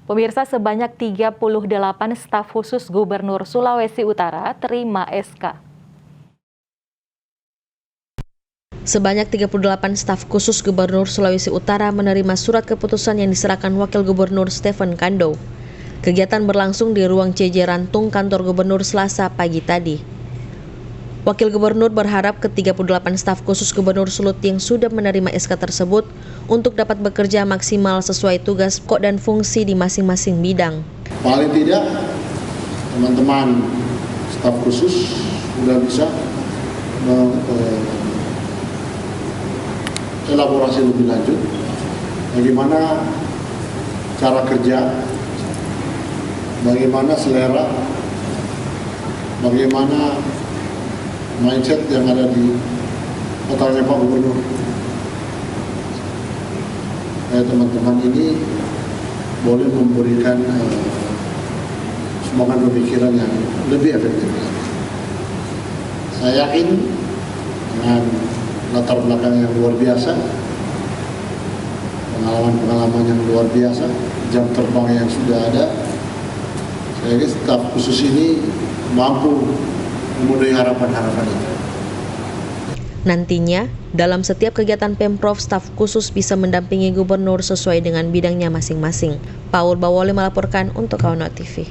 Pemirsa, sebanyak 38 staf khusus Gubernur Sulawesi Utara terima SK. Sebanyak 38 staf khusus Gubernur Sulawesi Utara menerima surat keputusan yang diserahkan Wakil Gubernur Stephen Kando. Kegiatan berlangsung di ruang CJ Rantung kantor Gubernur Selasa pagi tadi. Wakil Gubernur berharap ke-38 staf khusus Gubernur Sulut yang sudah menerima SK tersebut untuk dapat bekerja maksimal sesuai tugas pokok dan fungsi di masing-masing bidang. Paling tidak, teman-teman staf khusus sudah bisa elaborasi lebih lanjut bagaimana cara kerja, bagaimana selera, bagaimana mindset yang ada di otaknya Pak Gubernur. Teman-teman ini boleh memberikan semangat pemikiran yang lebih efektif. Saya yakin dengan latar belakang yang luar biasa, pengalaman-pengalaman yang luar biasa, jam terbang yang sudah ada, saya yakin staf khusus ini mampu memenuhi harapan-harapan itu. Nantinya, dalam setiap kegiatan Pemprov, staf khusus bisa mendampingi gubernur sesuai dengan bidangnya masing-masing. Paul Bawole melaporkan untuk Kawan TV.